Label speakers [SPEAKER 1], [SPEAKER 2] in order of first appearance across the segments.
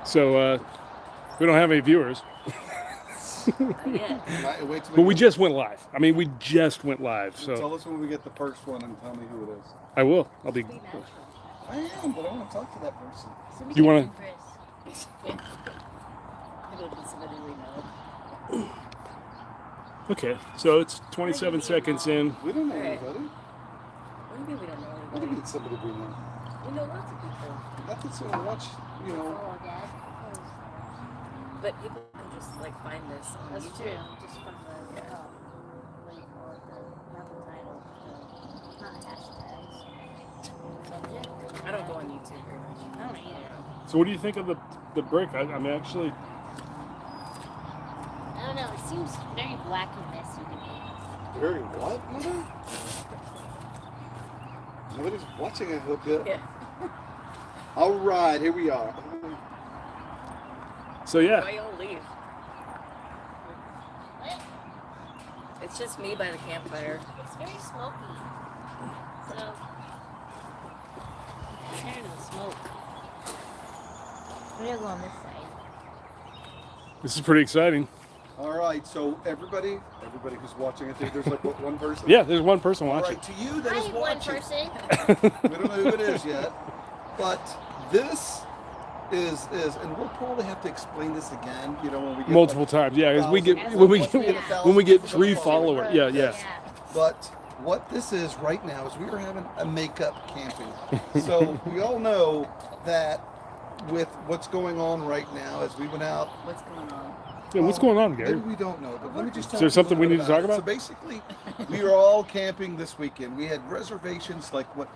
[SPEAKER 1] So we don't have any viewers,
[SPEAKER 2] Yeah.
[SPEAKER 3] Wait till
[SPEAKER 1] but we just went live. I mean, we just went live.
[SPEAKER 3] tell
[SPEAKER 1] So
[SPEAKER 3] us when we get the first one and tell me who it is.
[SPEAKER 1] I will. I'll be.
[SPEAKER 2] Be natural.
[SPEAKER 3] I am, but I want to talk to that person.
[SPEAKER 1] You wanna-
[SPEAKER 2] Chris. It'll be somebody we know.
[SPEAKER 1] Okay. So it's 27 seconds in.
[SPEAKER 3] We don't know
[SPEAKER 2] Alright.
[SPEAKER 3] anybody.
[SPEAKER 2] What do you mean we don't know
[SPEAKER 3] What do you
[SPEAKER 2] anybody?
[SPEAKER 3] mean somebody we know?
[SPEAKER 2] We know lots of people.
[SPEAKER 3] Not that's gonna watch, you know.
[SPEAKER 4] Oh, Dad.
[SPEAKER 2] But people can just like find this on
[SPEAKER 4] That's
[SPEAKER 2] YouTube.
[SPEAKER 4] true. Just from the, what do you call it? Not the title. Not hashtags. Subject.
[SPEAKER 2] I don't go on YouTube very much.
[SPEAKER 4] I don't either.
[SPEAKER 1] So what do you think of the break? I mean, actually,
[SPEAKER 4] I don't know. It seems very black and messy to me.
[SPEAKER 3] Very what, mother? Nobody's watching, I hope yet.
[SPEAKER 2] Yeah.
[SPEAKER 3] All right, here we are.
[SPEAKER 1] so yeah.
[SPEAKER 2] Why y'all leave?
[SPEAKER 4] What?
[SPEAKER 2] It's just me by the campfire.
[SPEAKER 4] It's very smoky. So, I'm tired of the smoke. We're gonna go on this side.
[SPEAKER 1] This is pretty exciting.
[SPEAKER 3] All right, so everybody who's watching, I think there's like what, one person?
[SPEAKER 1] Yeah, there's one person
[SPEAKER 3] All
[SPEAKER 1] watching.
[SPEAKER 3] right, to you that is
[SPEAKER 4] Hi, one
[SPEAKER 3] watching.
[SPEAKER 4] person.
[SPEAKER 3] We don't know who it is yet, but this is, and we'll probably have to explain this again. You know, when we get
[SPEAKER 1] Multiple
[SPEAKER 3] like,
[SPEAKER 1] times. Yeah, 'cause we get
[SPEAKER 4] As
[SPEAKER 1] when we
[SPEAKER 4] once
[SPEAKER 1] get
[SPEAKER 4] we get
[SPEAKER 1] when we get
[SPEAKER 3] 1,000
[SPEAKER 1] 3
[SPEAKER 3] followers.
[SPEAKER 1] followers. Yeah, yeah.
[SPEAKER 3] But what this is right now is we are having a makeup camping. So we all know that with what's going on right now, as we went out.
[SPEAKER 2] What's going on?
[SPEAKER 1] Yeah, what's going on, Gary?
[SPEAKER 3] Maybe we don't know, but let me just tell
[SPEAKER 1] Is there
[SPEAKER 3] you
[SPEAKER 1] something we need to talk
[SPEAKER 3] it.
[SPEAKER 1] about?
[SPEAKER 3] So basically, we are all camping this weekend. We had reservations like what,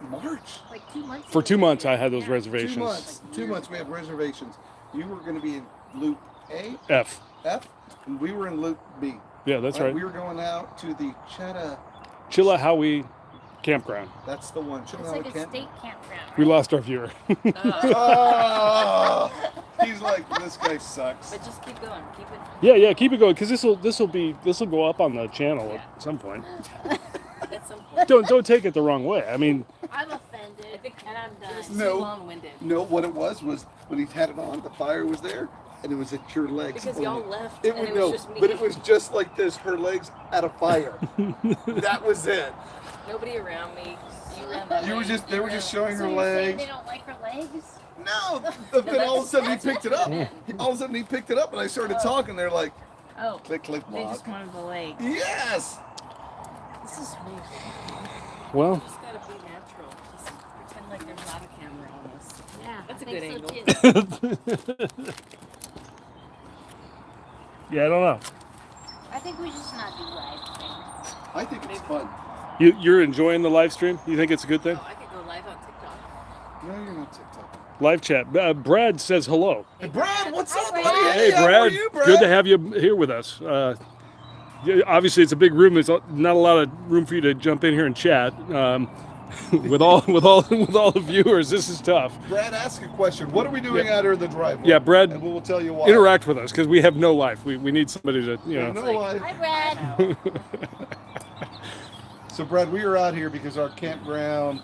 [SPEAKER 3] March?
[SPEAKER 4] Like 2 months
[SPEAKER 1] For
[SPEAKER 4] ago.
[SPEAKER 1] 2 months, I had those
[SPEAKER 4] Yeah.
[SPEAKER 3] 2
[SPEAKER 1] reservations.
[SPEAKER 3] months. 2 months we had reservations. You were going to be in Loop A,
[SPEAKER 1] F.
[SPEAKER 3] F, and we were in Loop B.
[SPEAKER 1] Yeah, that's right.
[SPEAKER 3] We were going out to the
[SPEAKER 1] Chilahowee campground.
[SPEAKER 3] That's the one.
[SPEAKER 4] It's like a state campground.
[SPEAKER 1] We
[SPEAKER 4] right?
[SPEAKER 1] lost our viewer.
[SPEAKER 3] Oh, he's like, this guy sucks.
[SPEAKER 2] But just keep going. Keep it.
[SPEAKER 1] Yeah, keep it going because this will go up on the channel
[SPEAKER 2] Yeah.
[SPEAKER 1] at some point.
[SPEAKER 2] At some point.
[SPEAKER 1] Don't take it the wrong way. I mean,
[SPEAKER 4] I'm offended, and I'm
[SPEAKER 2] It was
[SPEAKER 4] done.
[SPEAKER 3] No.
[SPEAKER 2] too long-winded.
[SPEAKER 3] No, what it was when he had it on, the fire was there, and it was at your legs.
[SPEAKER 2] Because y'all left
[SPEAKER 3] It
[SPEAKER 2] and
[SPEAKER 3] was
[SPEAKER 2] it was
[SPEAKER 3] no,
[SPEAKER 2] just me.
[SPEAKER 3] but it was just like this. Her legs at a fire. That was it.
[SPEAKER 2] Nobody around me. You ran my
[SPEAKER 3] You were
[SPEAKER 2] way.
[SPEAKER 3] just they were just showing
[SPEAKER 4] So
[SPEAKER 3] her
[SPEAKER 4] you're saying
[SPEAKER 3] legs.
[SPEAKER 4] they don't like her legs?
[SPEAKER 3] No, but then all of a sudden he
[SPEAKER 2] that's
[SPEAKER 3] picked it
[SPEAKER 2] what
[SPEAKER 3] up.
[SPEAKER 2] you meant.
[SPEAKER 3] All of a sudden he picked it up, and I started talking. They're like,
[SPEAKER 4] Oh,
[SPEAKER 3] click, click,
[SPEAKER 4] they
[SPEAKER 3] block.
[SPEAKER 4] just wanted the legs.
[SPEAKER 3] Yes.
[SPEAKER 4] This is weird.
[SPEAKER 1] well,
[SPEAKER 2] Just gotta be natural. Just pretend like there's not a camera on us.
[SPEAKER 4] Yeah,
[SPEAKER 2] That's a
[SPEAKER 4] I think
[SPEAKER 2] good
[SPEAKER 4] so
[SPEAKER 2] angle.
[SPEAKER 4] too.
[SPEAKER 1] yeah, I don't know.
[SPEAKER 4] I think we should just not do live things.
[SPEAKER 3] I think it's fun.
[SPEAKER 1] You're enjoying the live stream? You think it's a good thing?
[SPEAKER 2] Oh, I could go live on TikTok.
[SPEAKER 3] No, you're not TikTok.
[SPEAKER 1] Live chat. Brad says hello.
[SPEAKER 3] Hey, Brad, what's
[SPEAKER 4] Hi,
[SPEAKER 3] up,
[SPEAKER 4] Brad.
[SPEAKER 3] buddy?
[SPEAKER 1] Hey,
[SPEAKER 3] how
[SPEAKER 1] Brad.
[SPEAKER 3] are you, Brad?
[SPEAKER 1] Good to have you here with us. Yeah, obviously, it's a big room. There's not a lot of room for you to jump in here and chat. With all the viewers, this is tough.
[SPEAKER 3] Brad, ask a question. What are we doing out here in the driveway?
[SPEAKER 1] Yeah, Brad,
[SPEAKER 3] And we'll tell you why.
[SPEAKER 1] interact with us because we have no life. We need somebody to
[SPEAKER 3] No lie.
[SPEAKER 4] Hi, Brad.
[SPEAKER 3] So, Brad, we are out here because our campground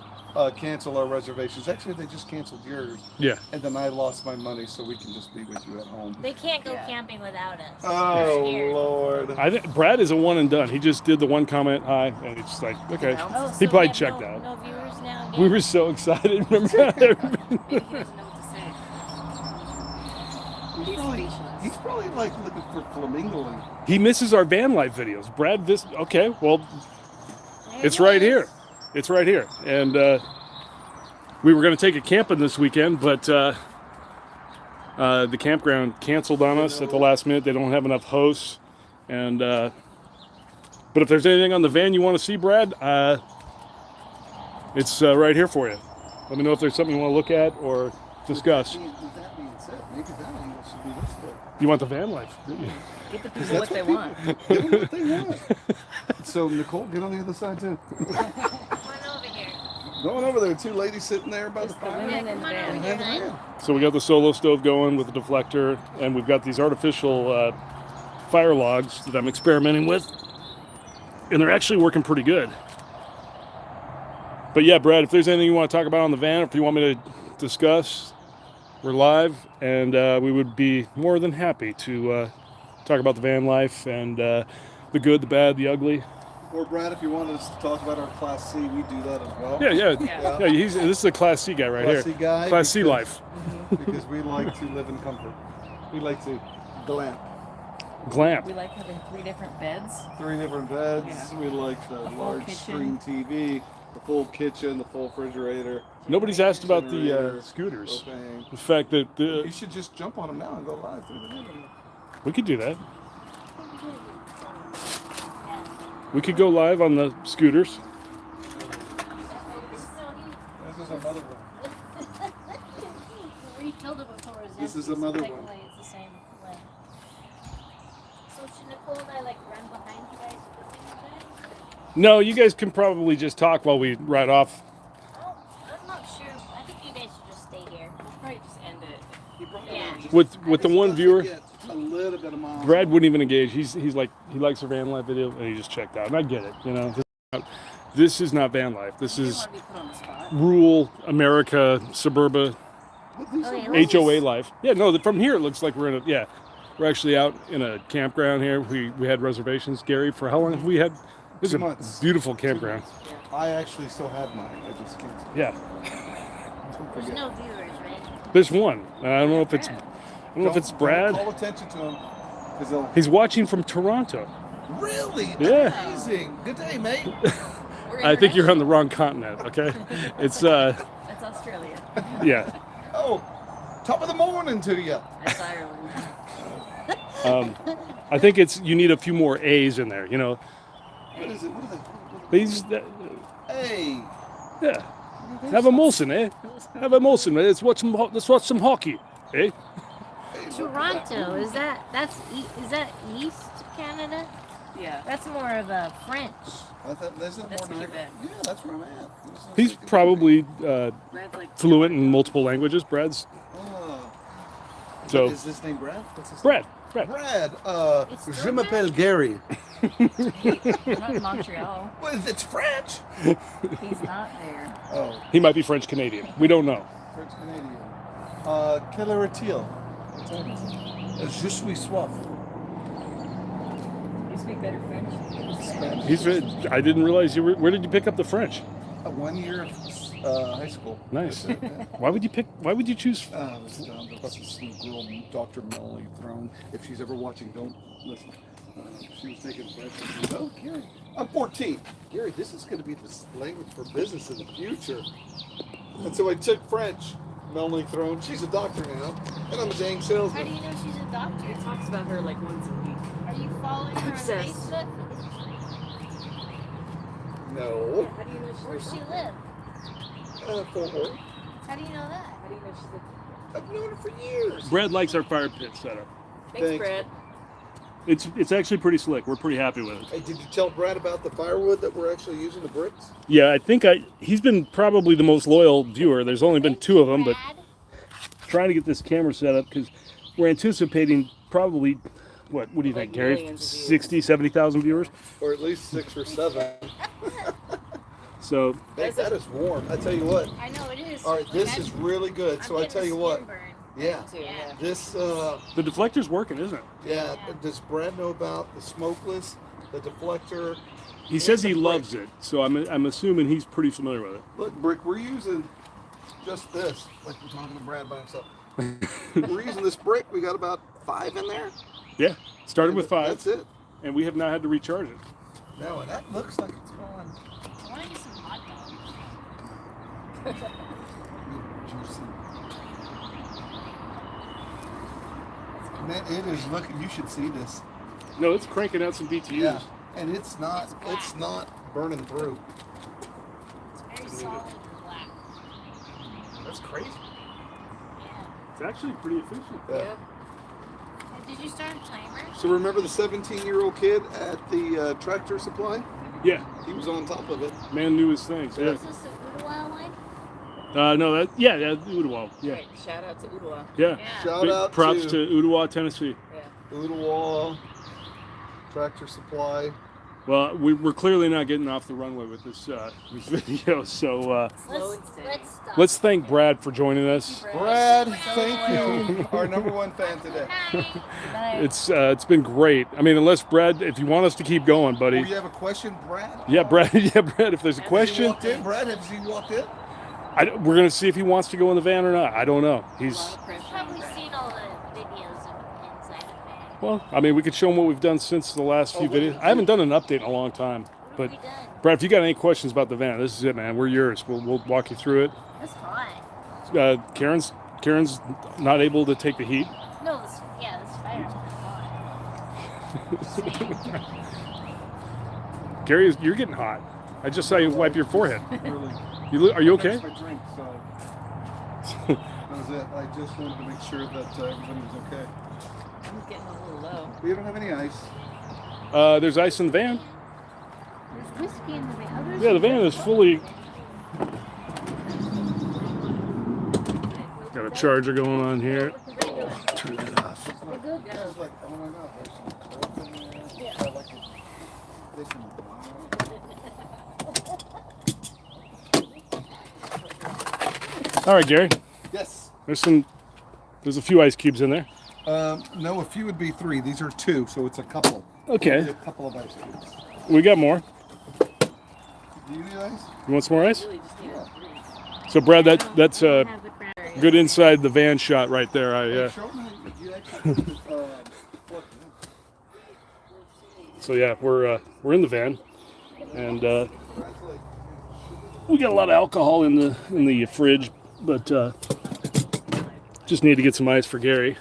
[SPEAKER 3] canceled our reservations. Actually, they just canceled yours.
[SPEAKER 1] Yeah.
[SPEAKER 3] And then I lost my money, so we can just be with you at home.
[SPEAKER 4] They can't go
[SPEAKER 2] Yeah.
[SPEAKER 4] camping without us.
[SPEAKER 3] Oh,
[SPEAKER 4] They're scared.
[SPEAKER 3] Lord.
[SPEAKER 1] I think Brad is a one and done. He just did the one comment hi, and it's like okay.
[SPEAKER 4] Oh, so
[SPEAKER 1] He probably
[SPEAKER 4] we have
[SPEAKER 1] checked
[SPEAKER 4] no,
[SPEAKER 1] out.
[SPEAKER 4] No viewers now.
[SPEAKER 1] We were so excited. Remember?
[SPEAKER 2] Maybe he doesn't know what to say.
[SPEAKER 3] He's
[SPEAKER 2] He's
[SPEAKER 3] probably,
[SPEAKER 2] speechless.
[SPEAKER 3] he's probably like looking for flamingoing.
[SPEAKER 1] He misses our van life videos. Brad, okay. Well,
[SPEAKER 4] There
[SPEAKER 1] it's
[SPEAKER 4] it
[SPEAKER 1] right
[SPEAKER 4] is.
[SPEAKER 1] here. It's right here. And we were going to take it camping this weekend, but the campground canceled on us at the last minute. They don't have enough hosts. And but if there's anything on the van you want to see, Brad, it's right here for you. Let me know if there's something you want to look at or discuss.
[SPEAKER 3] With that being said, maybe that angle should be this way.
[SPEAKER 1] You want the van life?
[SPEAKER 2] Get the people what they want.
[SPEAKER 3] Give them what they want. So, Nicole, get on the other side, too.
[SPEAKER 4] Come on over here.
[SPEAKER 3] Going over there, two ladies sitting there by the
[SPEAKER 2] Just the
[SPEAKER 3] fire.
[SPEAKER 2] women
[SPEAKER 4] Come
[SPEAKER 2] and
[SPEAKER 4] on over
[SPEAKER 2] van.
[SPEAKER 4] here,
[SPEAKER 3] Behind the
[SPEAKER 4] hon.
[SPEAKER 3] man.
[SPEAKER 1] So we got the solo stove going with the deflector, and we've got these artificial fire logs that I'm experimenting with, and they're actually working pretty good. But yeah, Brad, if there's anything you want to talk about on the van, if you want me to discuss, We're live, and we would be more than happy to talk about the van life and the good, the bad, the ugly.
[SPEAKER 3] Or Brad, if you wanted us to talk about our Class C, we do that as well.
[SPEAKER 1] Yeah.
[SPEAKER 2] Yeah.
[SPEAKER 1] This is a Class C guy right
[SPEAKER 3] Class
[SPEAKER 1] here.
[SPEAKER 3] C guy.
[SPEAKER 1] Class C
[SPEAKER 3] because-
[SPEAKER 1] life.
[SPEAKER 3] Because we like to live in comfort. We like to glamp.
[SPEAKER 1] Glamp.
[SPEAKER 2] We like having 3 different beds.
[SPEAKER 3] 3 different beds.
[SPEAKER 2] Yeah.
[SPEAKER 3] We like the
[SPEAKER 2] full
[SPEAKER 3] large
[SPEAKER 2] kitchen.
[SPEAKER 3] screen TV, the full kitchen, the full refrigerator.
[SPEAKER 1] Nobody's asked about the
[SPEAKER 3] Generator,
[SPEAKER 1] scooters.
[SPEAKER 3] propane.
[SPEAKER 1] The fact that
[SPEAKER 3] You should just jump on them now and go live through the neighborhood.
[SPEAKER 1] we could do that. We could go live on the scooters.
[SPEAKER 4] So
[SPEAKER 3] This is another one.
[SPEAKER 4] he refilled it before it was
[SPEAKER 3] This is
[SPEAKER 4] empty, so
[SPEAKER 3] another
[SPEAKER 4] technically
[SPEAKER 3] one.
[SPEAKER 4] it's the same way. So should Nicole and I like run behind you guys with the thing?
[SPEAKER 1] No, you guys can probably just talk while we ride off.
[SPEAKER 4] Oh, I'm not sure. I think you guys should just stay here.
[SPEAKER 2] We'll probably just end it.
[SPEAKER 4] Yeah.
[SPEAKER 1] With the one viewer,
[SPEAKER 3] Get a little bit of miles.
[SPEAKER 1] Brad wouldn't even engage. He's like he likes our van life video, and he just checked out. And I get it, you know. This is not van life. This
[SPEAKER 2] You
[SPEAKER 1] is
[SPEAKER 2] want to be put on the spot.
[SPEAKER 1] rural America, suburba,
[SPEAKER 4] Okay, let's
[SPEAKER 1] HOA
[SPEAKER 4] just-
[SPEAKER 1] life. Yeah, no, from here it looks like we're in a we're actually out in a campground here. We had reservations, Gary, for how long have we had? This is
[SPEAKER 3] 2
[SPEAKER 1] a
[SPEAKER 3] months.
[SPEAKER 1] beautiful campground.
[SPEAKER 3] I actually still have mine. I just can't.
[SPEAKER 1] Yeah,
[SPEAKER 3] Don't
[SPEAKER 4] There's
[SPEAKER 3] forget.
[SPEAKER 4] no viewers, right?
[SPEAKER 1] there's one. I don't know if it's
[SPEAKER 3] Don't
[SPEAKER 1] Brad.
[SPEAKER 3] Call attention to him. 'Cause they'll...
[SPEAKER 1] He's watching from Toronto.
[SPEAKER 3] Really?
[SPEAKER 1] Yeah.
[SPEAKER 3] Amazing. Good day, mate.
[SPEAKER 2] We're
[SPEAKER 1] I think you're on
[SPEAKER 2] international.
[SPEAKER 1] the wrong continent. Okay, it's
[SPEAKER 2] That's Australia.
[SPEAKER 1] yeah.
[SPEAKER 3] Oh, top of the morning to you.
[SPEAKER 2] That's Ireland.
[SPEAKER 1] I think you need a few more A's in there. You know,
[SPEAKER 3] What is it? What are they?
[SPEAKER 1] these
[SPEAKER 3] Hey.
[SPEAKER 1] yeah. Have a Molson, eh? Have a Molson. Eh? Let's watch some hockey, eh?
[SPEAKER 4] Toronto, is that East Canada?
[SPEAKER 2] Yeah.
[SPEAKER 4] That's more of a French.
[SPEAKER 3] I thought, there's that
[SPEAKER 2] That's
[SPEAKER 3] more than
[SPEAKER 2] Quebec.
[SPEAKER 3] Yeah, that's where I'm at. This is
[SPEAKER 1] He's
[SPEAKER 3] like-
[SPEAKER 1] probably
[SPEAKER 2] Brad's like
[SPEAKER 1] fluent in multiple languages. Brad's
[SPEAKER 3] Oh.
[SPEAKER 1] so
[SPEAKER 3] Is this name Brad? What's his
[SPEAKER 1] Brad.
[SPEAKER 3] Brad.
[SPEAKER 4] It's
[SPEAKER 3] Je
[SPEAKER 4] still
[SPEAKER 3] m'appelle Gary.
[SPEAKER 2] We're not in Montreal.
[SPEAKER 3] Well, it's French.
[SPEAKER 2] He's not there.
[SPEAKER 3] Oh,
[SPEAKER 1] He might be French Canadian. We don't know.
[SPEAKER 3] French Canadian. Quelle heure est-il? Je suis soif.
[SPEAKER 2] You speak better French than Spanish.
[SPEAKER 1] He's. I didn't realize you were. Where did you pick up the French?
[SPEAKER 3] 1 year of high school.
[SPEAKER 1] Nice.
[SPEAKER 3] That's it, yeah.
[SPEAKER 1] Why would you choose?
[SPEAKER 3] I was dumb. This is some girl, Dr. Melanie Throne. If she's ever watching, don't listen. She was taking French. And she said, "Oh, Gary, I'm 14. Gary, this is going to be the language for business in the future." And so I took French. Melanie Throne. She's a doctor now, and I'm a dang
[SPEAKER 4] How do
[SPEAKER 3] salesman.
[SPEAKER 4] you know she's a doctor?
[SPEAKER 2] He talks about her like once a week.
[SPEAKER 4] Are you following her on
[SPEAKER 2] Obsessed.
[SPEAKER 4] Facebook?
[SPEAKER 3] No.
[SPEAKER 2] How do you know she's
[SPEAKER 4] Where
[SPEAKER 2] a
[SPEAKER 4] does she
[SPEAKER 2] doctor?
[SPEAKER 4] live?
[SPEAKER 3] Fort Worth.
[SPEAKER 4] How do you know that?
[SPEAKER 2] How do you know she's a
[SPEAKER 3] I've known her for years.
[SPEAKER 1] Brad likes our fire pit setup.
[SPEAKER 2] Thanks,
[SPEAKER 3] Thanks.
[SPEAKER 2] Brad.
[SPEAKER 1] It's actually pretty slick. We're pretty happy with it.
[SPEAKER 3] Hey, did you tell Brad about the firewood that we're actually using, the bricks?
[SPEAKER 1] Yeah, I think he's been probably the most loyal viewer. There's only been 2 of them, but
[SPEAKER 4] Brad?
[SPEAKER 1] trying to get this camera set up because we're anticipating probably what do you
[SPEAKER 2] Like
[SPEAKER 1] think, Gary?
[SPEAKER 2] millions of viewers.
[SPEAKER 1] 60, 70,000 viewers.
[SPEAKER 3] Or at least 6 or 7.
[SPEAKER 1] So
[SPEAKER 3] Hey, that is warm. I tell you what.
[SPEAKER 4] I know it is.
[SPEAKER 3] All right, this
[SPEAKER 4] Like,
[SPEAKER 3] is really good.
[SPEAKER 4] I'm
[SPEAKER 3] So I
[SPEAKER 4] getting
[SPEAKER 3] tell you
[SPEAKER 4] a
[SPEAKER 3] what.
[SPEAKER 4] skin burn.
[SPEAKER 3] Yeah.
[SPEAKER 2] Too, yeah.
[SPEAKER 3] This,
[SPEAKER 1] the deflector's working, isn't it?
[SPEAKER 3] yeah. Does Brad know about the smokeless, the deflector?
[SPEAKER 1] He says he
[SPEAKER 3] the
[SPEAKER 1] loves it, so I'm assuming he's pretty familiar with it.
[SPEAKER 3] Look, Brick, we're using just this. Like we're talking to Brad by himself. We're using this brick. We got about 5 in there.
[SPEAKER 1] Yeah, started with 5,
[SPEAKER 3] That's it.
[SPEAKER 1] and we have not had to recharge it.
[SPEAKER 3] Now that looks like it's going.
[SPEAKER 4] I want to get some hot dogs.
[SPEAKER 3] Juicy. Man, it is looking. You should see this.
[SPEAKER 1] No, it's cranking out some BTUs.
[SPEAKER 3] Yeah, and it's not burning through.
[SPEAKER 4] It's very solid and black.
[SPEAKER 1] That's crazy.
[SPEAKER 4] Yeah.
[SPEAKER 1] It's actually pretty efficient.
[SPEAKER 2] Yeah.
[SPEAKER 4] Did you start a timer?
[SPEAKER 3] So remember the 17-year-old kid at the Tractor Supply?
[SPEAKER 1] Yeah,
[SPEAKER 3] He was on top of it.
[SPEAKER 1] man knew his things. Yeah.
[SPEAKER 4] Is this the Oodawal line?
[SPEAKER 1] No, yeah, Oodawal. Yeah,
[SPEAKER 2] Right. Shout out to Udawa.
[SPEAKER 1] yeah.
[SPEAKER 4] Yeah.
[SPEAKER 3] Shout
[SPEAKER 1] Big
[SPEAKER 3] out
[SPEAKER 1] props to Oodawal, Tennessee.
[SPEAKER 2] Yeah.
[SPEAKER 3] Oodawal, Tractor Supply.
[SPEAKER 1] Well, we're clearly not getting off the runway with this video, so
[SPEAKER 2] Slow and steady.
[SPEAKER 4] Let's stop.
[SPEAKER 1] let's thank Brad for joining us.
[SPEAKER 3] Brad, thank you. Our #1 fan today.
[SPEAKER 4] Hi.
[SPEAKER 1] It's been great. I mean, unless Brad, if you want us to keep going,
[SPEAKER 3] Oh,
[SPEAKER 1] buddy.
[SPEAKER 3] you have a question, Brad?
[SPEAKER 1] Yeah, Brad. Yeah, Brad. If there's a
[SPEAKER 3] Has he
[SPEAKER 1] question,
[SPEAKER 3] walked in? Brad, has he walked in?
[SPEAKER 1] we're gonna see if he wants to go in the van or not. I don't know.
[SPEAKER 2] A
[SPEAKER 1] He's
[SPEAKER 2] lot of pressure
[SPEAKER 4] You've
[SPEAKER 2] on
[SPEAKER 4] probably
[SPEAKER 2] Brad.
[SPEAKER 4] seen all the videos of inside the van.
[SPEAKER 1] well. I mean, we could show him what we've done since the last few
[SPEAKER 3] what
[SPEAKER 1] videos.
[SPEAKER 3] is
[SPEAKER 1] I haven't done an update in a long time,
[SPEAKER 4] What
[SPEAKER 1] but
[SPEAKER 4] have we done?
[SPEAKER 1] Brad, if you got any questions about the van, this is it, man. We're yours. We'll walk you through it.
[SPEAKER 4] That's hot.
[SPEAKER 1] Karen's not able to take the heat.
[SPEAKER 4] No, this fire's hot.
[SPEAKER 1] Gary, you're getting hot. I just saw you wipe your forehead.
[SPEAKER 3] Really?
[SPEAKER 1] Are you okay?
[SPEAKER 3] That's my drink, so that was it. I just wanted to make sure that everything was okay.
[SPEAKER 2] I'm getting a little low.
[SPEAKER 3] We don't have any ice.
[SPEAKER 1] There's ice in the van.
[SPEAKER 4] There's whiskey in the van. Oh, there's
[SPEAKER 1] Yeah, the van is fully got a charger going on here.
[SPEAKER 3] Turn it off.
[SPEAKER 4] We're good.
[SPEAKER 3] I was like, oh my god, there's some coke in there.
[SPEAKER 4] Yeah.
[SPEAKER 3] I like it. They can-
[SPEAKER 1] All right, Gary.
[SPEAKER 3] Yes.
[SPEAKER 1] There's a few ice cubes in there.
[SPEAKER 3] No, a few would be 3. These are 2, so it's a couple.
[SPEAKER 1] Okay.
[SPEAKER 3] A couple of ice cubes.
[SPEAKER 1] We got more.
[SPEAKER 3] Do you need ice?
[SPEAKER 1] You want some more ice?
[SPEAKER 2] Really just need a 3.
[SPEAKER 1] So, Brad, that's a
[SPEAKER 4] Have it, Brad.
[SPEAKER 1] good inside the van shot right there.
[SPEAKER 3] Show me. You actually, what?
[SPEAKER 1] So yeah, we're in the van, and
[SPEAKER 3] Brad's like,
[SPEAKER 1] we got a lot of alcohol in the fridge, but just need to get some ice for Gary.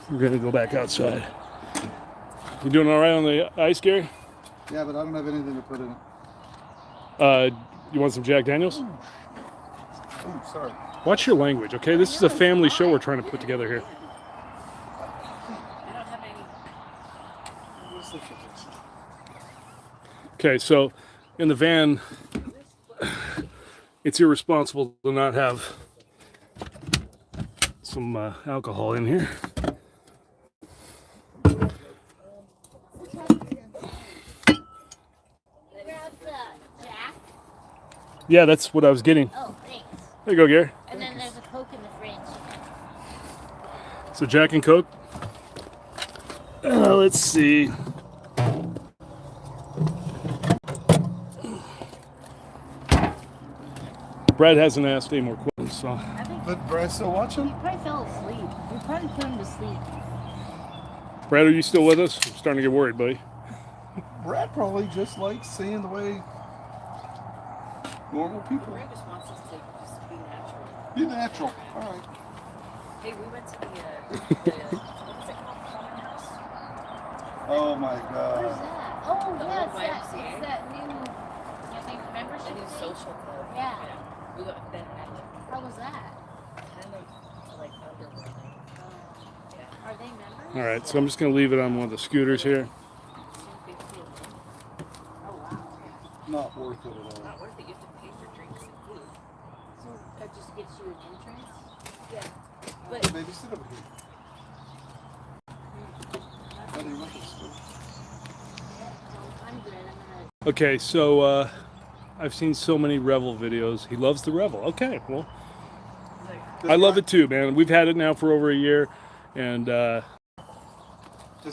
[SPEAKER 1] We're gonna go back outside. You doing all right on the ice, Gary?
[SPEAKER 3] yeah, but I don't have anything to put in it.
[SPEAKER 1] You want some Jack Daniels?
[SPEAKER 3] Oh, sorry.
[SPEAKER 1] Watch your language, okay? This is a family show we're trying to put together here.
[SPEAKER 2] I don't have any.
[SPEAKER 1] Okay, so in the van, it's irresponsible to not have some alcohol in here.
[SPEAKER 4] Grab the Jack.
[SPEAKER 1] Yeah, that's what I was getting.
[SPEAKER 4] Oh, thanks.
[SPEAKER 1] There you go, Gary.
[SPEAKER 4] And then there's a Coke in the fridge.
[SPEAKER 1] So Jack and Coke. Let's see. Brad hasn't asked any more questions, so
[SPEAKER 4] I think
[SPEAKER 3] But Brad's still watching?
[SPEAKER 4] he probably fell asleep. We probably put him to sleep.
[SPEAKER 1] Brad, are you still with us? I'm starting to get worried, buddy.
[SPEAKER 3] Brad probably just likes seeing the way normal people
[SPEAKER 2] Brad just wants us to just be natural.
[SPEAKER 3] be natural. All right.
[SPEAKER 2] Hey, we went to the what is it called? Common House?
[SPEAKER 3] Oh my
[SPEAKER 4] What is
[SPEAKER 3] God.
[SPEAKER 4] that? Oh,
[SPEAKER 2] The
[SPEAKER 4] yeah,
[SPEAKER 2] old YMCA.
[SPEAKER 4] it's that new, I think,
[SPEAKER 2] A
[SPEAKER 4] membership
[SPEAKER 2] new
[SPEAKER 4] thing.
[SPEAKER 2] social club.
[SPEAKER 4] Yeah.
[SPEAKER 2] We got then at like
[SPEAKER 4] How was that?
[SPEAKER 2] kind of like underwhelming. Yeah.
[SPEAKER 4] Are they members?
[SPEAKER 1] All right, so I'm just going to leave it on one of the scooters here.
[SPEAKER 2] $2.50
[SPEAKER 4] Oh, wow.
[SPEAKER 3] Not worth it at all.
[SPEAKER 2] Not worth it. You have to pay for drinks and food.
[SPEAKER 4] So that just gets you an entrance?
[SPEAKER 2] Yeah.
[SPEAKER 3] But maybe sit over here. How do you want this?
[SPEAKER 4] I'm good. I'm gonna.
[SPEAKER 1] Okay, so I've seen so many Revel videos. He loves the Revel. Okay, well,
[SPEAKER 2] Like,
[SPEAKER 1] I love it too, man. We've had it now for over a year, and
[SPEAKER 3] Does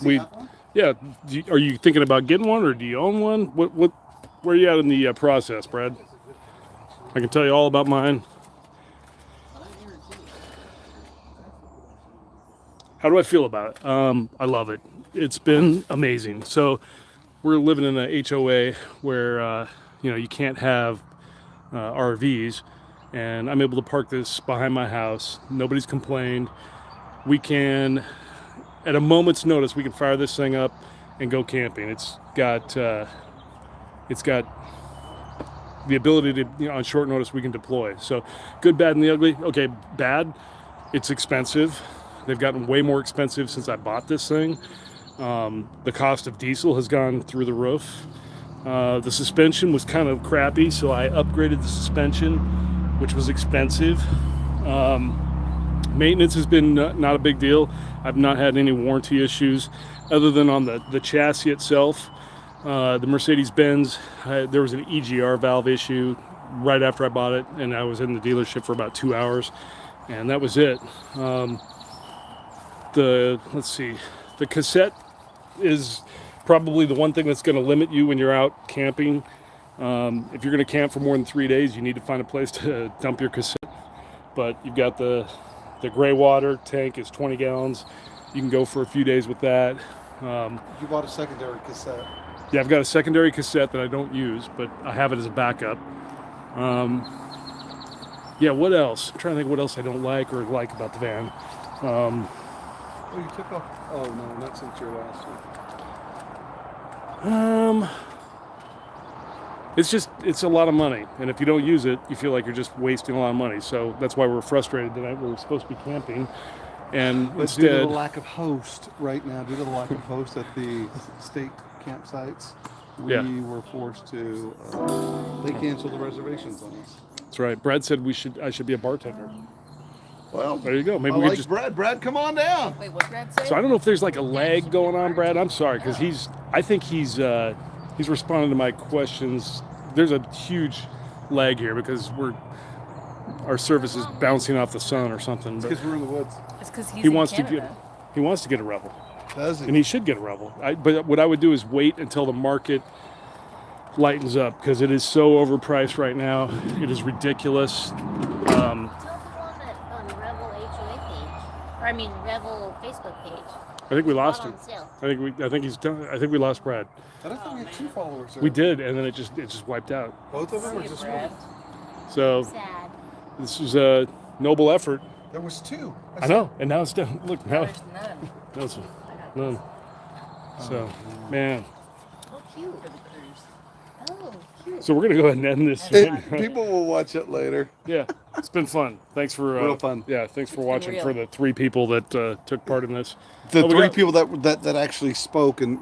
[SPEAKER 3] he
[SPEAKER 1] we-
[SPEAKER 3] have one?
[SPEAKER 1] yeah. Are you thinking about getting one, or do you own one? Where are you at in the process, Brad? I can tell you all about mine. How do I feel about it? I love it. It's been amazing. So we're living in a HOA where you can't have RVs, and I'm able to park this behind my house. Nobody's complained. We can, at a moment's notice, we can fire this thing up and go camping. It's got the ability to, on short notice, we can deploy. So good, bad, and the ugly. Okay, bad. It's expensive. They've gotten way more expensive since I bought this thing. The cost of diesel has gone through the roof. The suspension was kind of crappy, so I upgraded the suspension, which was expensive. Maintenance has been not a big deal. I've not had any warranty issues other than on the chassis itself. The Mercedes-Benz, there was an EGR valve issue right after I bought it, and I was in the dealership for about 2 hours, and that was it. Let's see, the cassette is probably the one thing that's going to limit you when you're out camping. If you're going to camp for more than 3 days, you need to find a place to dump your cassette. But you've got the gray water tank is 20 gallons. You can go for a few days with that.
[SPEAKER 3] You bought a secondary cassette.
[SPEAKER 1] Yeah, I've got a secondary cassette that I don't use, but I have it as a backup. Yeah, what else? I'm trying to think what else I don't like or like about the van.
[SPEAKER 3] Oh, you took off. Oh no, not since your last one.
[SPEAKER 1] It's a lot of money, and if you don't use it, you feel like you're just wasting a lot of money. So that's why we're frustrated tonight. We're supposed to be camping, and
[SPEAKER 3] But due to
[SPEAKER 1] instead,
[SPEAKER 3] the lack of host right now, due to the lack of host at the state campsites, we
[SPEAKER 1] Yeah.
[SPEAKER 3] were forced to. They canceled the reservations on us.
[SPEAKER 1] that's right. Brad said I should be a bartender.
[SPEAKER 3] Well,
[SPEAKER 1] There you go. Maybe
[SPEAKER 3] I
[SPEAKER 1] we could
[SPEAKER 3] like
[SPEAKER 1] just.
[SPEAKER 3] Brad. Brad, come on down.
[SPEAKER 2] Wait, what Brad say?
[SPEAKER 1] So I don't know if there's like a lag going on, Brad. I'm sorry, because I think he's responding to my questions. There's a huge lag here because our service is bouncing off the sun or something. But
[SPEAKER 3] Because we're in the woods.
[SPEAKER 2] It's because he's
[SPEAKER 1] he
[SPEAKER 2] in
[SPEAKER 1] wants to
[SPEAKER 2] Canada.
[SPEAKER 1] get a Rebel,
[SPEAKER 3] Does
[SPEAKER 1] and
[SPEAKER 3] he?
[SPEAKER 1] he should get a Rebel. But what I would do is wait until the market lightens up because it is so overpriced right now. It is ridiculous.
[SPEAKER 4] Tell them on Rebel HOA page, or I mean Rebel Facebook page.
[SPEAKER 1] I think we lost
[SPEAKER 4] Not
[SPEAKER 1] him.
[SPEAKER 4] on sale.
[SPEAKER 1] I think he's done. I think we lost Brad.
[SPEAKER 3] I thought we had 2 followers there.
[SPEAKER 1] We did, and then it just wiped out.
[SPEAKER 3] Both of them
[SPEAKER 2] See
[SPEAKER 3] or
[SPEAKER 2] you,
[SPEAKER 3] just
[SPEAKER 2] Brad.
[SPEAKER 3] one?
[SPEAKER 1] So
[SPEAKER 4] Sad.
[SPEAKER 1] this is a noble effort.
[SPEAKER 3] There was 2.
[SPEAKER 1] I know, and now it's done. Look, now
[SPEAKER 2] There's none.
[SPEAKER 1] it's none. So, man.
[SPEAKER 4] Oh, cute.
[SPEAKER 2] For the cruise.
[SPEAKER 4] Oh, cute.
[SPEAKER 1] So we're gonna go ahead and end this.
[SPEAKER 3] People will watch it later.
[SPEAKER 1] Yeah, it's been fun. Thanks for
[SPEAKER 3] Real fun.
[SPEAKER 1] Yeah, thanks for
[SPEAKER 2] been
[SPEAKER 1] watching.
[SPEAKER 2] real.
[SPEAKER 1] For the 3 people that took part in this.
[SPEAKER 3] The
[SPEAKER 1] Oh, we
[SPEAKER 3] 3
[SPEAKER 1] got-
[SPEAKER 3] people that actually spoke and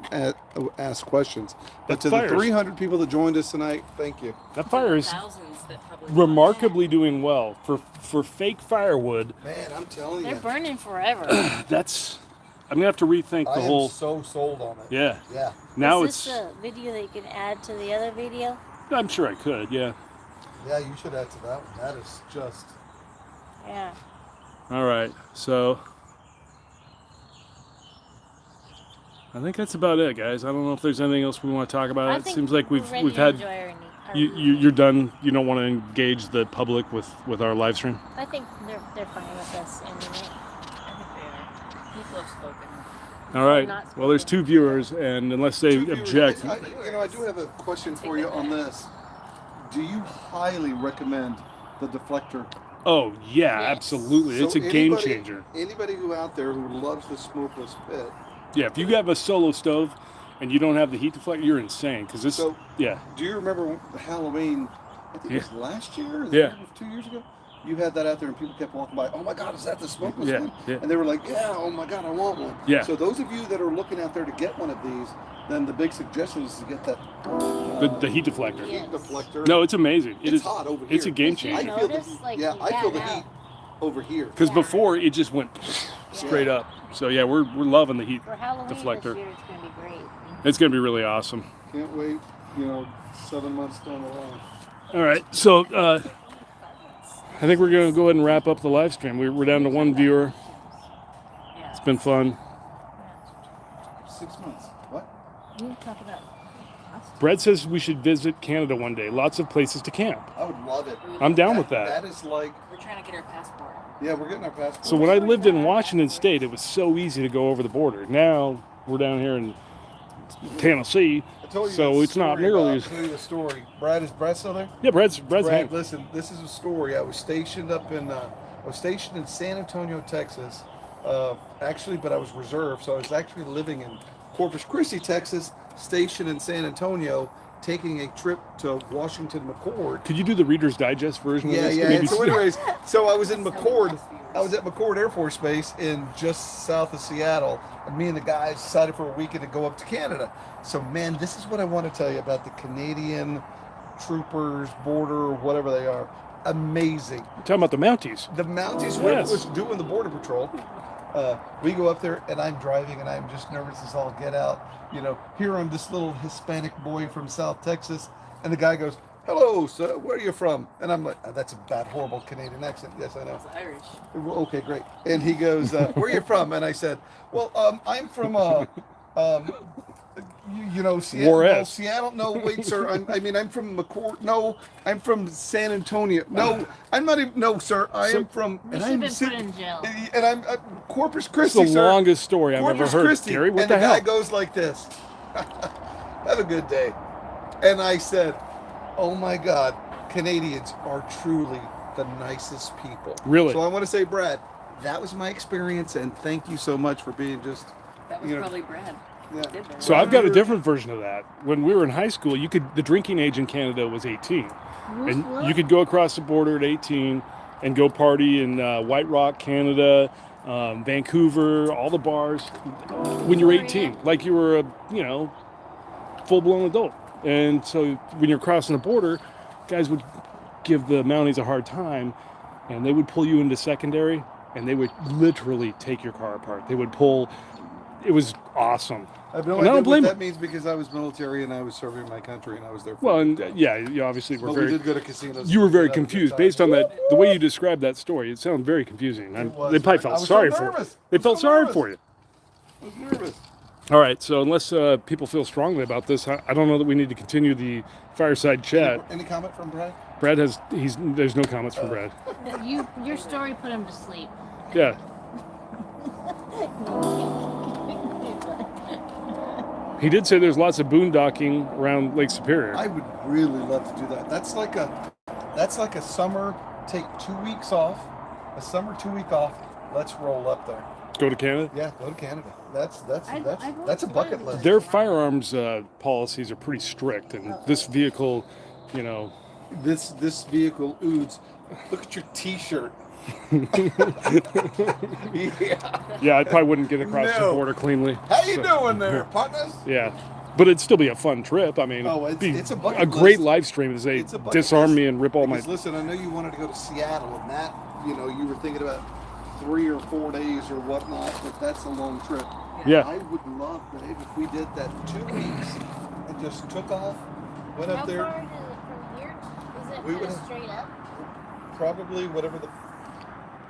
[SPEAKER 3] asked questions. But
[SPEAKER 1] That
[SPEAKER 3] to
[SPEAKER 1] fires.
[SPEAKER 3] the 300 people that joined us tonight, thank you.
[SPEAKER 1] That fire is
[SPEAKER 2] Thousands that probably
[SPEAKER 1] remarkably doing well for fake firewood.
[SPEAKER 3] Man, I'm telling
[SPEAKER 4] They're
[SPEAKER 3] you.
[SPEAKER 4] burning forever.
[SPEAKER 1] That's I'm gonna have to rethink
[SPEAKER 3] I
[SPEAKER 1] the
[SPEAKER 3] am
[SPEAKER 1] whole.
[SPEAKER 3] so sold on it.
[SPEAKER 1] Yeah.
[SPEAKER 3] Yeah.
[SPEAKER 1] Now
[SPEAKER 4] Is this
[SPEAKER 1] it's.
[SPEAKER 4] a video that you can add to the other video?
[SPEAKER 1] I'm sure I could. Yeah.
[SPEAKER 3] Yeah, you should add to that one. That is just.
[SPEAKER 4] Yeah.
[SPEAKER 1] All right. So. I think that's about it, guys. I don't know if there's anything else we want to talk about.
[SPEAKER 4] I
[SPEAKER 1] It
[SPEAKER 4] think
[SPEAKER 1] seems like
[SPEAKER 4] we're
[SPEAKER 1] we've
[SPEAKER 4] ready to
[SPEAKER 1] had.
[SPEAKER 4] enjoy our
[SPEAKER 1] You're done. You don't want to engage the public with our live stream.
[SPEAKER 4] I think they're fine with us ending it.
[SPEAKER 2] I think they are. People have spoken.
[SPEAKER 1] All right.
[SPEAKER 4] Not
[SPEAKER 1] Well, there's 2 viewers, and unless they
[SPEAKER 3] 2 viewers.
[SPEAKER 1] object,
[SPEAKER 3] I do have a question for you on this. Do you highly recommend the deflector?
[SPEAKER 1] oh yeah,
[SPEAKER 4] Yes.
[SPEAKER 1] absolutely,
[SPEAKER 3] So
[SPEAKER 1] it's a game
[SPEAKER 3] anybody-
[SPEAKER 1] changer.
[SPEAKER 3] Anybody who out there who loves the smokeless pit,
[SPEAKER 1] Yeah, if you have a solo stove and you don't have the heat deflector, you're insane. Because this,
[SPEAKER 3] So-
[SPEAKER 1] yeah,
[SPEAKER 3] do you remember Halloween? I think it was last year. Or the
[SPEAKER 1] Yeah.
[SPEAKER 3] year before, 2 years ago. You had that out there, and people kept walking by. Oh my God, is that the smokeless
[SPEAKER 1] Yeah,
[SPEAKER 3] one?
[SPEAKER 1] yeah.
[SPEAKER 3] And they were like, "Yeah, oh my God, I want one."
[SPEAKER 1] Yeah.
[SPEAKER 3] So those of you that are looking out there to get one of these, then the big suggestion is to get that
[SPEAKER 1] the heat deflector.
[SPEAKER 4] Yeah.
[SPEAKER 3] heat deflector.
[SPEAKER 1] No, it's amazing. It
[SPEAKER 3] it's
[SPEAKER 1] is.
[SPEAKER 3] hot over here.
[SPEAKER 1] It's a game
[SPEAKER 4] Did you
[SPEAKER 3] I
[SPEAKER 1] changer.
[SPEAKER 3] feel the
[SPEAKER 4] notice,
[SPEAKER 3] heat.
[SPEAKER 4] like,
[SPEAKER 3] Yeah,
[SPEAKER 4] you
[SPEAKER 3] I feel
[SPEAKER 4] got
[SPEAKER 3] the
[SPEAKER 4] out.
[SPEAKER 3] heat over here.
[SPEAKER 1] Because
[SPEAKER 4] Yeah.
[SPEAKER 1] before it just went straight up. So yeah, we're loving the heat
[SPEAKER 4] For Halloween
[SPEAKER 1] deflector.
[SPEAKER 4] this year, it's going to be great.
[SPEAKER 1] It's gonna be really awesome.
[SPEAKER 3] Can't wait. 7 months down the line.
[SPEAKER 1] All right, so I think we're gonna go ahead and wrap up the live stream. We're down to 1 viewer.
[SPEAKER 2] Yeah.
[SPEAKER 1] It's been fun.
[SPEAKER 3] 6 months. What?
[SPEAKER 4] You talk about
[SPEAKER 1] Brad says we should visit Canada one day. Lots of places to camp.
[SPEAKER 3] I would love it.
[SPEAKER 1] I'm down with that.
[SPEAKER 3] That is like,
[SPEAKER 2] We're trying to get our passport.
[SPEAKER 3] yeah, we're getting our passport.
[SPEAKER 1] So when I lived in Washington State, it was so easy to go over the border. Now we're down here in Tennessee,
[SPEAKER 3] I told you
[SPEAKER 1] so
[SPEAKER 3] that
[SPEAKER 1] it's not
[SPEAKER 3] story
[SPEAKER 1] nearly
[SPEAKER 3] about-
[SPEAKER 1] as.
[SPEAKER 3] I'll tell you the story. Brad, is Brad still there?
[SPEAKER 1] Yeah, Brad's
[SPEAKER 3] Brad,
[SPEAKER 1] hanging.
[SPEAKER 3] listen, this is a story. I was stationed in San Antonio, Texas. Actually, but I was reserved, so I was actually living in Corpus Christi, Texas, stationed in San Antonio, taking a trip to Washington McCord.
[SPEAKER 1] Could you do the Reader's Digest version of
[SPEAKER 3] Yeah,
[SPEAKER 1] this?
[SPEAKER 3] yeah.
[SPEAKER 1] Maybe
[SPEAKER 3] So, anyways, so I was in McCord. I was at McCord Air Force Base in just south of Seattle, and me and the guys decided for a weekend to go up to Canada. So, man, this is what I want to tell you about the Canadian troopers, border, whatever they are. Amazing.
[SPEAKER 1] talking about the Mounties.
[SPEAKER 3] The Mounties
[SPEAKER 1] Yes.
[SPEAKER 3] was doing the border patrol, We go up there, and I'm driving, and I'm just nervous as all get out. You know, here I'm this little Hispanic boy from South Texas, and the guy goes, "Hello, sir. Where are you from?" And I'm like, oh, "That's a bad, horrible Canadian accent." Yes, I know.
[SPEAKER 2] It's Irish.
[SPEAKER 3] Well, okay, great. And he goes, "Where are you from?" And I said, "Well, I'm from you know, Seattle."
[SPEAKER 1] Juarez.
[SPEAKER 3] No, Seattle. No, wait, sir. I'm from McCourt. No, I'm from San Antonio. No, I'm not even. No, sir. I am from.
[SPEAKER 4] We
[SPEAKER 3] And
[SPEAKER 4] should have
[SPEAKER 3] I'm
[SPEAKER 4] been
[SPEAKER 3] sit-
[SPEAKER 4] put in jail.
[SPEAKER 3] And I'm Corpus
[SPEAKER 1] It's
[SPEAKER 3] Christi,
[SPEAKER 1] the
[SPEAKER 3] sir.
[SPEAKER 1] longest story I've ever
[SPEAKER 3] Corpus
[SPEAKER 1] heard.
[SPEAKER 3] Christi.
[SPEAKER 1] Gary, what
[SPEAKER 3] and
[SPEAKER 1] the
[SPEAKER 3] the
[SPEAKER 1] hell?
[SPEAKER 3] guy goes like this. Have a good day. And I said, "Oh my God, Canadians are truly the nicest people."
[SPEAKER 1] Really?
[SPEAKER 3] So I want to say, Brad, that was my experience, and thank you so much for being just.
[SPEAKER 2] That was
[SPEAKER 3] You know,
[SPEAKER 2] probably Brad.
[SPEAKER 3] Yeah.
[SPEAKER 2] Did that.
[SPEAKER 1] So I've got a different version of that. When we were in high school, the drinking age in Canada was 18. And you could go across the border at 18 and go party in White Rock, Canada, Vancouver, all the bars when you're 18, like you were a, full-blown adult. And so when you're crossing the border, guys would give the Mounties a hard time, and they would pull you into secondary, and they would literally take your car apart. They would pull. It was awesome.
[SPEAKER 3] I have no
[SPEAKER 1] And I
[SPEAKER 3] idea
[SPEAKER 1] don't blame
[SPEAKER 3] what that
[SPEAKER 1] him.
[SPEAKER 3] means because I was military and I was serving my country and I was there. For
[SPEAKER 1] Well, and you obviously were
[SPEAKER 3] but
[SPEAKER 1] very.
[SPEAKER 3] we did go to casinos.
[SPEAKER 1] You were very
[SPEAKER 3] and have a good
[SPEAKER 1] confused
[SPEAKER 3] time.
[SPEAKER 1] based on that. The way you described that story, it sounded very confusing.
[SPEAKER 3] It was.
[SPEAKER 1] They probably
[SPEAKER 3] I
[SPEAKER 1] felt
[SPEAKER 3] was so
[SPEAKER 1] sorry for you.
[SPEAKER 3] nervous.
[SPEAKER 1] They
[SPEAKER 3] I was
[SPEAKER 1] felt
[SPEAKER 3] so
[SPEAKER 1] sorry
[SPEAKER 3] nervous.
[SPEAKER 1] for you.
[SPEAKER 3] I was nervous.
[SPEAKER 1] All right. So unless people feel strongly about this, I don't know that we need to continue the fireside chat.
[SPEAKER 3] Any comment from Brad?
[SPEAKER 1] Brad has. There's no comments from Brad.
[SPEAKER 4] Your story put him to sleep.
[SPEAKER 1] Yeah. He did say there's lots of boondocking around Lake Superior.
[SPEAKER 3] I would really love to do that. That's like a summer. Take 2 weeks off. A summer 2-week off. Let's roll up there.
[SPEAKER 1] Go to Canada.
[SPEAKER 3] Yeah, go to Canada. That's
[SPEAKER 4] I'd
[SPEAKER 3] a
[SPEAKER 4] love
[SPEAKER 3] bucket
[SPEAKER 4] to.
[SPEAKER 3] list.
[SPEAKER 1] Their firearms policies are pretty strict, and this vehicle,
[SPEAKER 3] This vehicle oods. Look at your T-shirt. Yeah.
[SPEAKER 1] Yeah, I probably wouldn't get across the
[SPEAKER 3] No.
[SPEAKER 1] border cleanly.
[SPEAKER 3] How you
[SPEAKER 1] So,
[SPEAKER 3] doing there, partners?
[SPEAKER 1] Yeah, but it'd still be a fun trip. I mean,
[SPEAKER 3] Oh,
[SPEAKER 1] it'd be
[SPEAKER 3] it's a bucket
[SPEAKER 1] a great
[SPEAKER 3] list.
[SPEAKER 1] live stream as they
[SPEAKER 3] It's a bucket
[SPEAKER 1] disarm
[SPEAKER 3] list.
[SPEAKER 1] me and rip all my.
[SPEAKER 3] Because listen, I know you wanted to go to Seattle, and that you were thinking about 3 or 4 days or whatnot, but that's a long trip.
[SPEAKER 1] Yeah.
[SPEAKER 3] I would love, Dave, if we did that 2 weeks and just took off, went
[SPEAKER 4] How
[SPEAKER 3] up there,
[SPEAKER 4] far is it from here? Is it
[SPEAKER 3] We
[SPEAKER 4] kind of
[SPEAKER 3] would-
[SPEAKER 4] straight up?
[SPEAKER 3] probably whatever the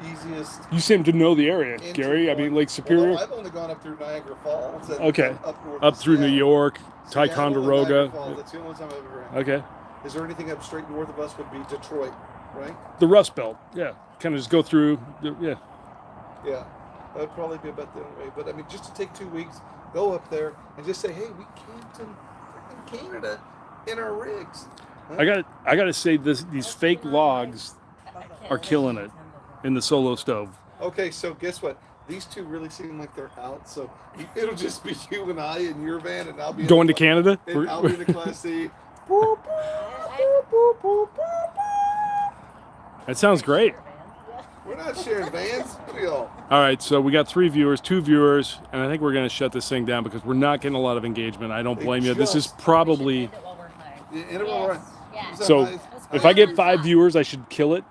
[SPEAKER 3] easiest.
[SPEAKER 1] You seem to know the area,
[SPEAKER 3] entry
[SPEAKER 1] Gary. I
[SPEAKER 3] point.
[SPEAKER 1] mean, Lake Superior,
[SPEAKER 3] Well, I've only gone up through Niagara Falls. And
[SPEAKER 1] Okay.
[SPEAKER 3] Up, north
[SPEAKER 1] up
[SPEAKER 3] of
[SPEAKER 1] through New
[SPEAKER 3] Seattle.
[SPEAKER 1] York,
[SPEAKER 3] Seattle and
[SPEAKER 1] Ticonderoga.
[SPEAKER 3] Niagara Falls. That's the only time I've ever had.
[SPEAKER 1] Okay,
[SPEAKER 3] Is there anything up straight north of us would be Detroit, right?
[SPEAKER 1] the Rust Belt. Yeah, kind of just go through. Yeah,
[SPEAKER 3] Yeah, that would probably be about the only way. But I mean, just to take 2 weeks, go up there and just say, "Hey, we camped in freaking Canada in our rigs." Huh?
[SPEAKER 1] I got to say these fake logs are killing it in the Solo stove.
[SPEAKER 3] Okay, so guess what? These two really seem like they're out, so it'll just be you and I in your van, and I'll be
[SPEAKER 1] Going to
[SPEAKER 3] in the,
[SPEAKER 1] Canada?
[SPEAKER 3] and I'll be in the Class C. Boop, boop,
[SPEAKER 4] I-
[SPEAKER 3] boop, boop, boop.
[SPEAKER 1] That sounds great.
[SPEAKER 3] We're not sharing vans. What are y'all?
[SPEAKER 1] All right, so we got 2 viewers, and I think we're going to shut this thing down because we're not getting a lot of engagement. I don't blame you. This is
[SPEAKER 3] Just-
[SPEAKER 1] probably.
[SPEAKER 2] End it while we're high.
[SPEAKER 3] Yeah, interval run.
[SPEAKER 4] Yes.
[SPEAKER 3] What's up,
[SPEAKER 1] So
[SPEAKER 3] guys?
[SPEAKER 1] if I get 5 viewers, I should kill it.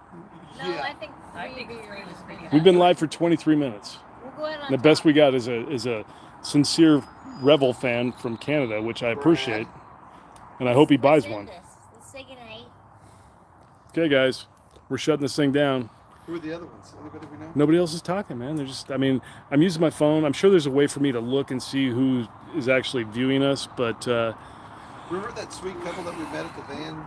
[SPEAKER 4] No,
[SPEAKER 3] Yeah.
[SPEAKER 4] I think
[SPEAKER 2] I
[SPEAKER 4] three
[SPEAKER 2] think
[SPEAKER 4] viewers
[SPEAKER 2] three
[SPEAKER 4] would
[SPEAKER 2] is pretty
[SPEAKER 4] be
[SPEAKER 2] high.
[SPEAKER 1] We've been live for 23 minutes.
[SPEAKER 4] We'll go ahead on
[SPEAKER 1] The best
[SPEAKER 4] top.
[SPEAKER 1] we got is a sincere Revel fan from Canada, which I appreciate, and I hope he buys
[SPEAKER 4] Let's end
[SPEAKER 1] one.
[SPEAKER 4] this. Let's say goodnight.
[SPEAKER 1] Okay, guys, we're shutting this thing down.
[SPEAKER 3] Who are the other ones? Anybody we know?
[SPEAKER 1] Nobody else is talking, man. They're just, I mean, I'm using my phone. I'm sure there's a way for me to look and see who is actually viewing us, but
[SPEAKER 3] Remember that sweet couple that we met at the van?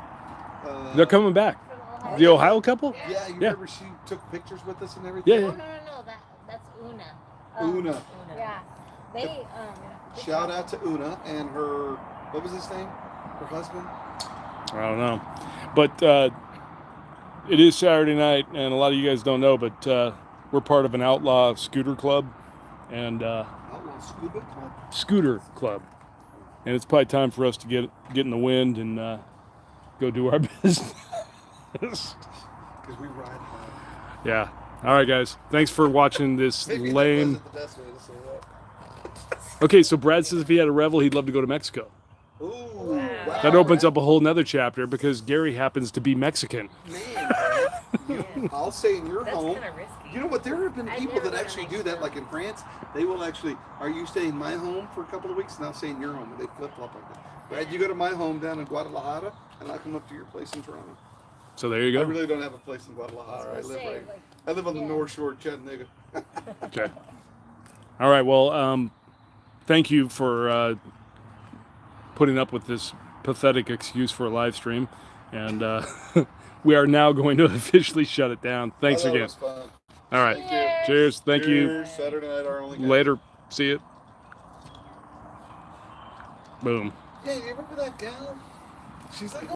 [SPEAKER 1] they're coming back.
[SPEAKER 4] From Ohio.
[SPEAKER 1] The Ohio couple?
[SPEAKER 3] Yeah, you
[SPEAKER 1] Yeah.
[SPEAKER 3] remember she took pictures with us and everything?
[SPEAKER 1] Yeah,
[SPEAKER 4] No,
[SPEAKER 1] yeah.
[SPEAKER 4] no, no, no. That's Una.
[SPEAKER 3] Una.
[SPEAKER 2] Una.
[SPEAKER 4] Yeah. They
[SPEAKER 3] Shout out to Una and her, what was his name? Her husband?
[SPEAKER 1] I don't know. But it is Saturday night, and a lot of you guys don't know, but we're part of an outlaw scooter club and
[SPEAKER 3] Outlaw Scuba Club?
[SPEAKER 1] scooter club. And it's probably time for us to get in the wind and go do our business.
[SPEAKER 3] Because we ride hard.
[SPEAKER 1] Yeah. All right, guys. Thanks for watching this
[SPEAKER 3] Maybe
[SPEAKER 1] lame.
[SPEAKER 3] that wasn't the best way to say that.
[SPEAKER 1] Okay, so Brad says if he had a Revel, he'd love to go to Mexico.
[SPEAKER 3] Ooh, wow.
[SPEAKER 1] That opens up a whole nother chapter because Gary happens to be Mexican.
[SPEAKER 3] Man, I'll stay in your
[SPEAKER 2] That's
[SPEAKER 3] home.
[SPEAKER 2] kind of risky.
[SPEAKER 3] You know what? There have been
[SPEAKER 2] I've
[SPEAKER 3] people
[SPEAKER 2] never
[SPEAKER 3] that
[SPEAKER 2] been
[SPEAKER 3] actually
[SPEAKER 2] to
[SPEAKER 3] do that.
[SPEAKER 2] Mexico.
[SPEAKER 3] Like in France, they will actually. Are you staying in my home for a couple of weeks, and I'll stay in your home, and they flip flop like that. Brad, you go to my home down in Guadalajara, and I'll come up to your place in Toronto.
[SPEAKER 1] So there you
[SPEAKER 3] I
[SPEAKER 1] go.
[SPEAKER 3] really don't have a place in Guadalajara. I live on the
[SPEAKER 4] yeah.
[SPEAKER 3] North Shore of Chattanooga.
[SPEAKER 1] Okay. All right. Well, thank you for putting up with this pathetic excuse for a live stream, and we are now going to officially shut it down. Thanks
[SPEAKER 3] I thought it
[SPEAKER 1] again.
[SPEAKER 3] was fun.
[SPEAKER 1] All right.
[SPEAKER 3] Thank you.
[SPEAKER 1] Cheers. Thank you.
[SPEAKER 3] Cheers. Saturday night, our only game.
[SPEAKER 1] Later. See you. Boom.
[SPEAKER 3] Yeah, you remember that gal? She's like,